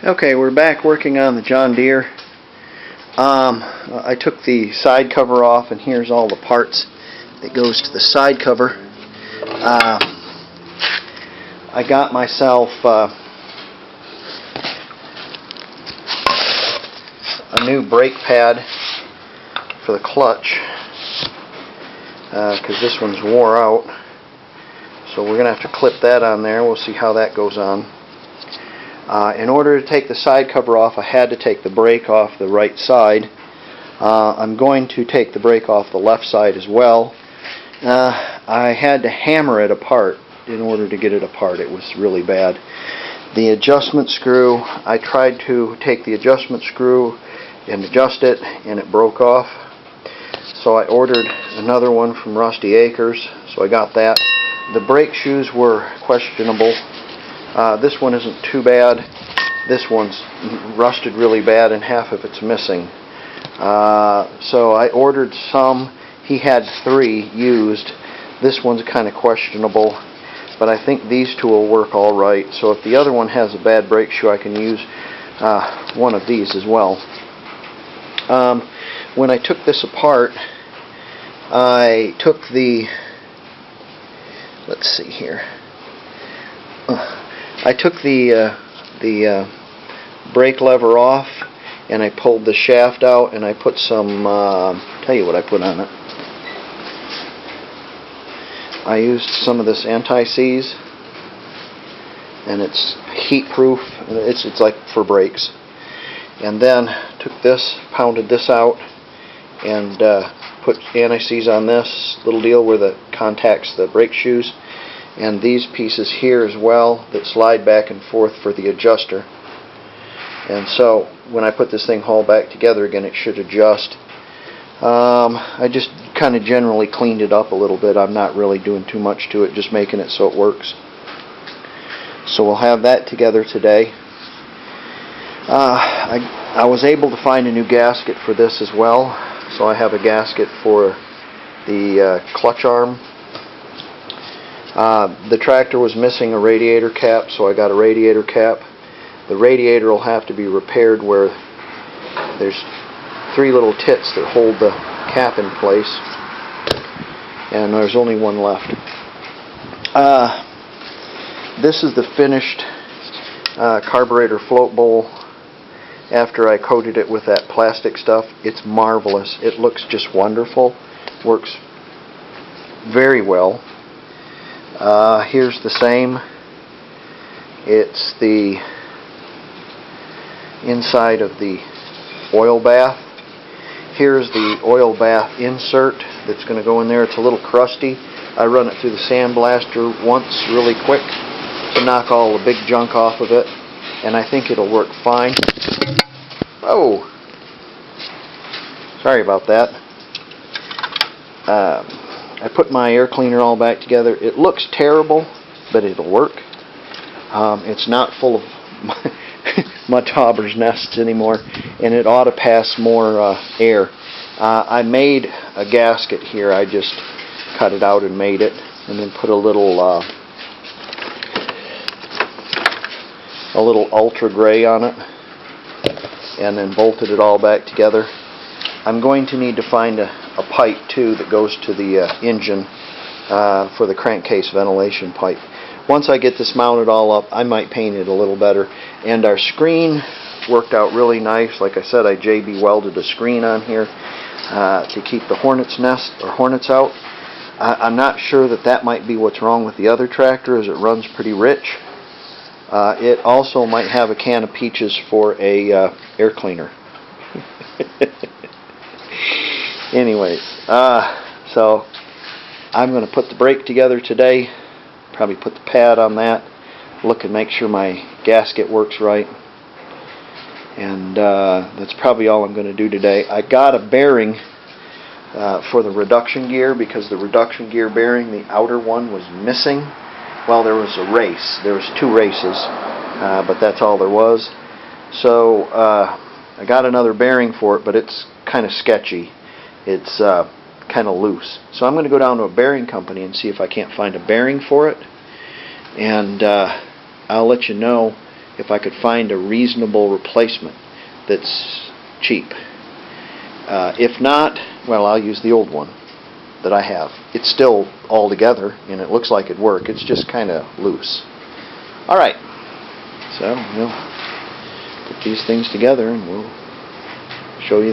Okay, we're back working on the John Deere. I took the side cover off, and here's all the parts that goes to the side cover. I got myself a new brake pad for the clutch because this one's wore out. So we're going to have to clip that on there. We'll see how that goes on. In order to take the side cover off, I had to take the brake off the right side. I'm going to take the brake off the left side as well. I had to hammer it apart in order to get it apart. It was really bad. The adjustment screw, I tried to take the adjustment screw and adjust it, and it broke off. So I ordered another one from Rusty Acres, so I got that. The brake shoes were questionable. This one isn't too bad. This one's rusted really bad and half of it's missing. So I ordered some. He had 3 used. This one's kind of questionable, but I think these two will work all right. So if the other one has a bad brake shoe, I can use one of these as well. When I took this apart, I took the, let's see here. I took the brake lever off, and I pulled the shaft out, and I put some, tell you what I put on it. I used some of this anti-seize, and it's heat proof. It's like for brakes. And then took this, pounded this out, and put anti-seize on this little deal where it contacts the brake shoes. And these pieces here as well that slide back and forth for the adjuster. And so when I put this thing all back together again, it should adjust. I just kind of generally cleaned it up a little bit. I'm not really doing too much to it, just making it so it works. So we'll have that together today. I was able to find a new gasket for this as well. So I have a gasket for the clutch arm. The tractor was missing a radiator cap, so I got a radiator cap. The radiator will have to be repaired where there's 3 little tits that hold the cap in place, and there's only one left. This is the finished carburetor float bowl after I coated it with that plastic stuff. It's marvelous. It looks just wonderful. Works very well. Here's the same. It's the inside of the oil bath. Here's the oil bath insert that's going to go in there. It's a little crusty. I run it through the sandblaster once really quick to knock all the big junk off of it, and I think it'll work fine. Oh, sorry about that. I put my air cleaner all back together. It looks terrible, but it'll work. It's not full of mudhauber's nests anymore, and it ought to pass more air. I made a gasket here. I just cut it out and made it, and then put a little ultra gray on it, and then bolted it all back together. I'm going to need to find a pipe too that goes to the engine for the crankcase ventilation pipe. Once I get this mounted all up, I might paint it a little better. And our screen worked out really nice. Like I said, I JB welded a screen on here to keep the hornets out. I'm not sure that might be what's wrong with the other tractor, as it runs pretty rich. It also might have a can of peaches for a air cleaner. Anyways, so I'm going to put the brake together today, probably put the pad on that, look and make sure my gasket works right, and that's probably all I'm going to do today. I got a bearing for the reduction gear, because the reduction gear bearing, the outer one, was missing. Well, there was a race. There was 2 races, but that's all there was. So I got another bearing for it, but it's kind of sketchy. It's kind of loose. So I'm going to go down to a bearing company and see if I can't find a bearing for it. And I'll let you know if I could find a reasonable replacement that's cheap. If not, well, I'll use the old one that I have. It's still all together and it looks like it worked. It's just kind of loose. Alright, so we'll put these things together and we'll show you